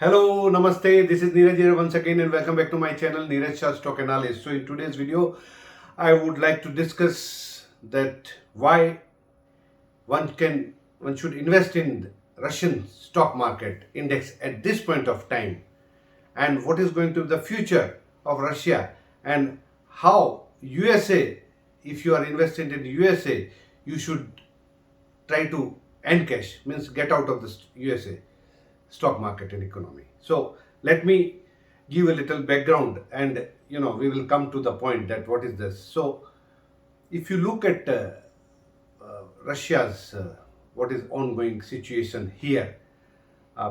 Hello, Namaste. This is 𝗍𝗔 here once again and welcome back to my channel 𝗍𝗔 Shah Stock Analyst. So in today's video, I would like to discuss that why one should invest in Russian stock market index at this point of time, and what is going to be the future of Russia, and how USA, if you are invested in USA, you should try to encash, means get out of the USA stock market and economy. So let me give a little background and we will come to the point that what is this. So if you look at Russia's what is ongoing situation here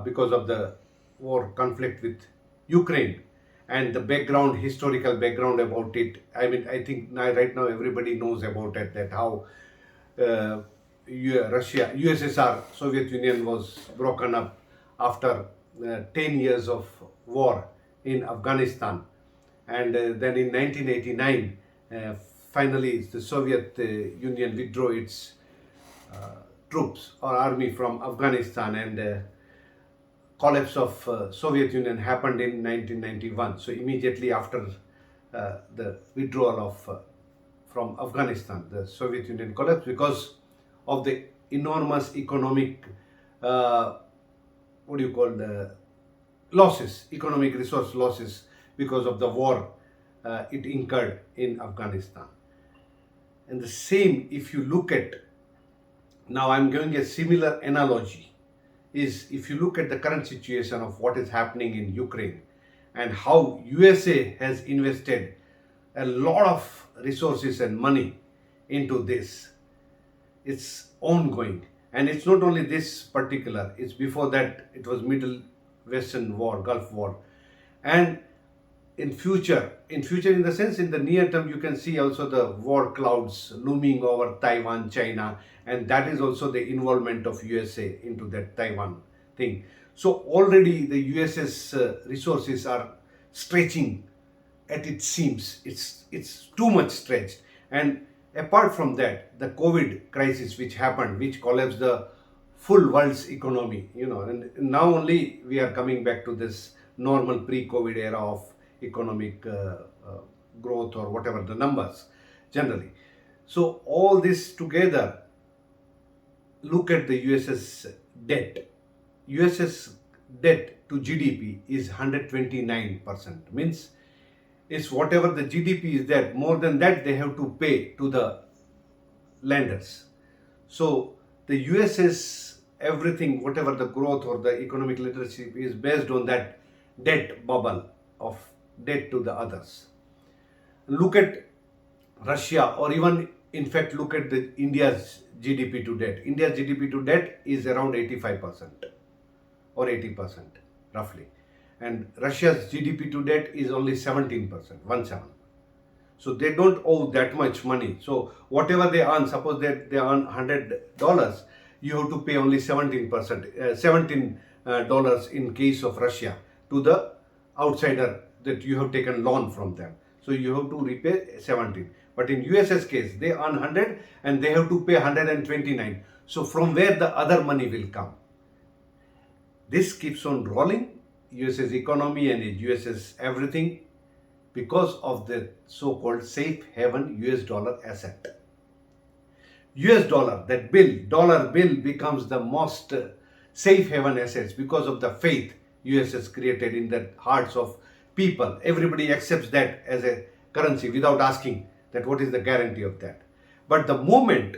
because of the war conflict with Ukraine and the background, historical background about it. I mean, I think right now everybody knows about it, that how Russia, USSR, Soviet Union was broken up after 10 years of war in Afghanistan, and then in 1989 finally the Soviet Union withdrew its troops or army from Afghanistan, and collapse of Soviet Union happened in 1991. So immediately after the withdrawal of from Afghanistan, the Soviet Union collapsed because of the enormous economic losses, economic resource losses because of the war it incurred in Afghanistan. And the same, if you look at, now I'm giving a similar analogy, is if you look at the current situation of what is happening in Ukraine and how USA has invested a lot of resources and money into this. It's ongoing. And it's not only this particular, it's before that it was Middle Western War, Gulf War. And in future in the sense, in the near term, you can see also the war clouds looming over Taiwan, China, and that is also the involvement of USA into that Taiwan thing. So already the US's resources are stretching at its seams. It's too much stretched. And apart from that, the COVID crisis which happened, which collapsed the full world's economy, and now only we are coming back to this normal pre-COVID era of economic growth or whatever the numbers generally. So all this together, look at the US's debt. US's debt to GDP is 129%. Means it's whatever the GDP is, that more than that they have to pay to the lenders. So the US's everything, whatever the growth or the economic leadership is based on that debt bubble of debt to the others. Look at Russia, or even in fact look at the India's GDP to debt. India's GDP to debt is around 85% or 80% roughly. And Russia's GDP to debt is only 17%, 17. So they don't owe that much money. So whatever they earn, suppose that they earn $100, you have to pay only 17%, $17 in case of Russia to the outsider that you have taken loan from them. So you have to repay 17. But in US's case, they earn 100 and they have to pay 129. So from where the other money will come? This keeps on rolling, US's economy and US's everything, because of the so-called safe haven US dollar asset. US dollar, that dollar bill becomes the most safe haven assets because of the faith US has created in the hearts of people. Everybody accepts that as a currency without asking that what is the guarantee of that. But the moment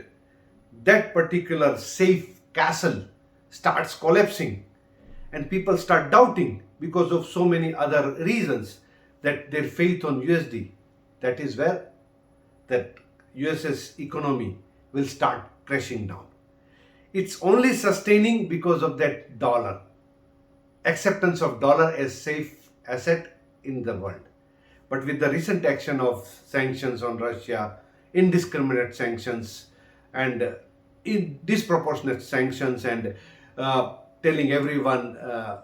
that particular safe castle starts collapsing and people start doubting because of so many other reasons, that their faith on USD, that is where that US's economy will start crashing down. It's only sustaining because of that dollar, acceptance of dollar as safe asset in the world. But with the recent action of sanctions on Russia, indiscriminate sanctions and disproportionate sanctions, and telling everyone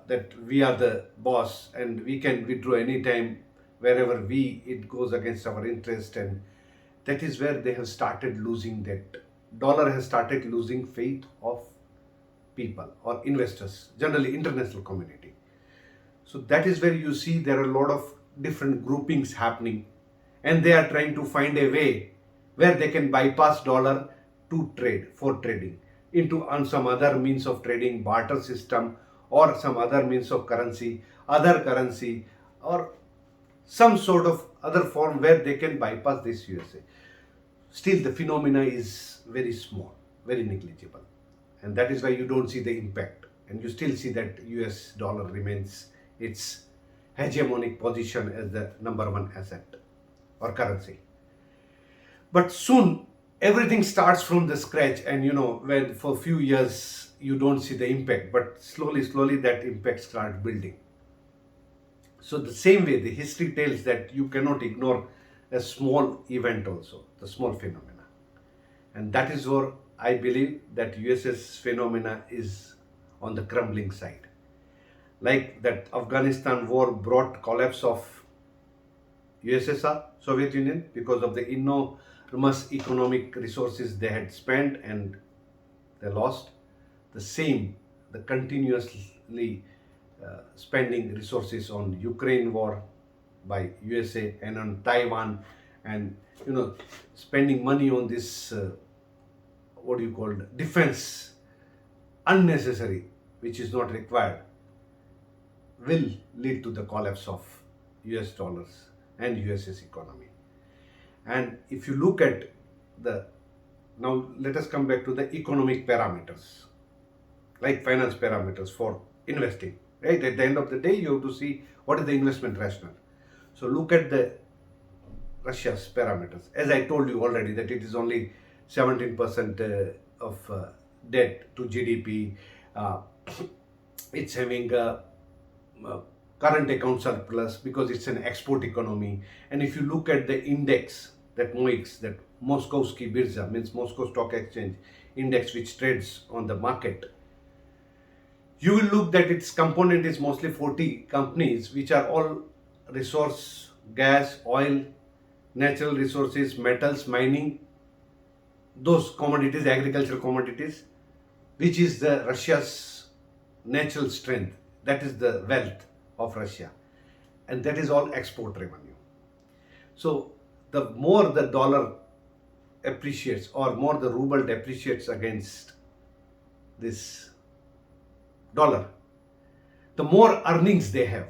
that we are the boss and we can withdraw anytime wherever it goes against our interest, and that is where they have started losing that. Dollar has started losing faith of people or investors, generally international community. So that is where you see there are a lot of different groupings happening, and they are trying to find a way where they can bypass dollar to trade, for trading, into on some other means of trading, barter system, or some other means of currency, other currency, or some sort of other form where they can bypass this USA. Still, the phenomena is very small, very negligible, and that is why you don't see the impact, and you still see that US dollar remains its hegemonic position as the number one asset or currency. But soon everything starts from the scratch, and when for a few years you don't see the impact, but slowly that impact starts building. So the same way, the history tells that you cannot ignore a small event also, the small phenomena. And that is where I believe that US's phenomena is on the crumbling side. Like that Afghanistan war brought collapse of USSR, Soviet Union, because of the enormous economic resources they had spent and they lost. The same, the continuously spending resources on Ukraine war by USA and on Taiwan, and spending money on this defense unnecessary, which is not required, will lead to the collapse of US dollars and US's economy. And if you look at now let us come back to the economic parameters, like finance parameters for investing, right? At the end of the day, you have to see what is the investment rationale. So look at the Russia's parameters. As I told you already, that it is only 17% of debt to GDP. It's having a current account surplus because it's an export economy. And if you look at the index, that MOIX, that 𝗏𝗏𝗀𝗏 birja, means Moscow Stock Exchange Index, which trades on the market, you will look that its component is mostly 40 companies, which are all resource, gas, oil, natural resources, metals, mining, those commodities, agricultural commodities, which is the Russia's natural strength. That is the wealth of Russia, and that is all export revenue. So the more the dollar appreciates, or more the ruble depreciates against this dollar, the more earnings they have.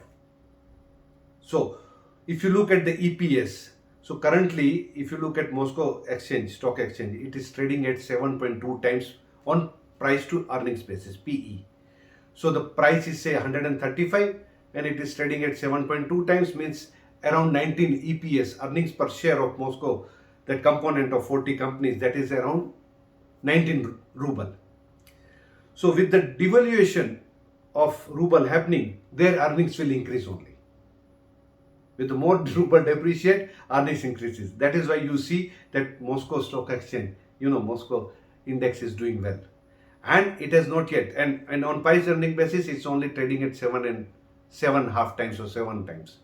So if you look at the EPS, so currently if you look at Moscow Stock Exchange, it is trading at 7.2 times on price to earnings basis, PE. So the price is say 135 and it is trading at 7.2 times, means around 19 EPS, earnings per share of Moscow, that component of 40 companies, that is around 19 ruble. So with the devaluation of ruble happening, their earnings will increase only. With the more ruble depreciate, earnings increases. That is why you see that Moscow Stock Exchange, Moscow index is doing well. And it has not yet, and on price earning basis, it's only trading at 7.5 times or 7 times,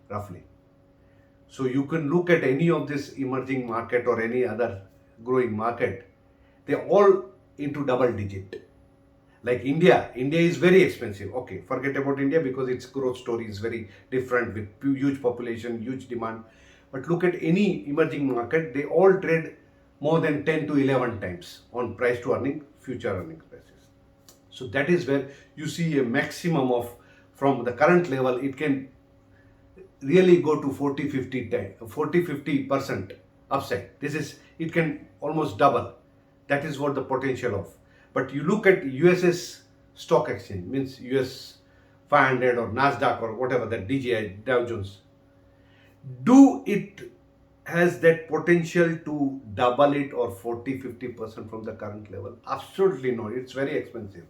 roughly. So you can look at any of this emerging market or any other growing market, they're all into double digit. Like India is very expensive. Okay, forget about India because its growth story is very different with huge population, huge demand. But look at any emerging market, they all trade more than 10 to 11 times on price to earning, future earnings basis. So that is where you see a maximum of, from the current level, it can really go to 40-50% upside. It can almost double. That is what the potential of. But you look at US's stock exchange, means US 500 or NASDAQ or whatever, that DJI, Dow Jones, do it has that potential to double it or 40-50% from the current level? Absolutely no, it's very expensive.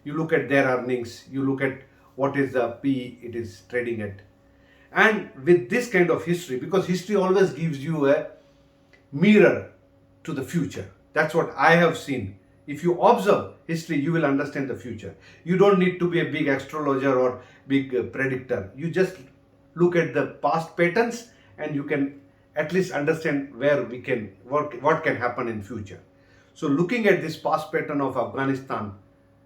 You look at their earnings, you look at what is the PE it is trading at. And with this kind of history, because history always gives you a mirror to the future. That's what I have seen. If you observe history, you will understand the future. You don't need to be a big astrologer or big predictor. You just look at the past patterns and you can at least understand where we can, what can happen in future. So looking at this past pattern of Afghanistan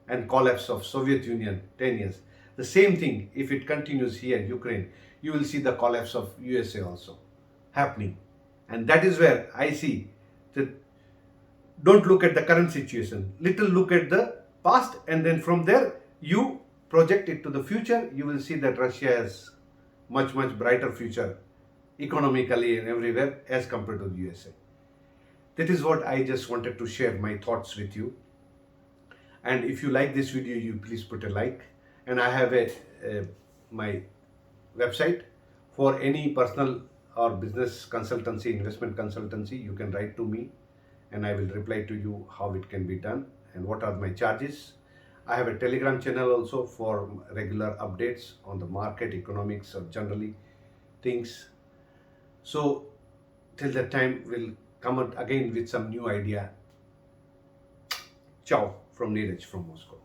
and collapse of Soviet Union 10 years, The same thing, if it continues here, Ukraine, you will see the collapse of USA also happening. And that is where I see that don't look at the current situation, little look at the past, and then from there you project it to the future. You will see that Russia has much brighter future economically and everywhere as compared to the USA. That is what I just wanted to share my thoughts with you. And if you like this video, you please put a like. And I have my website for any personal or business consultancy, investment consultancy. You can write to me and I will reply to you how it can be done and what are my charges. I have a Telegram channel also for regular updates on the market, economics, or generally things. So till that time, we'll come out again with some new idea. Ciao from Neeraj from Moscow.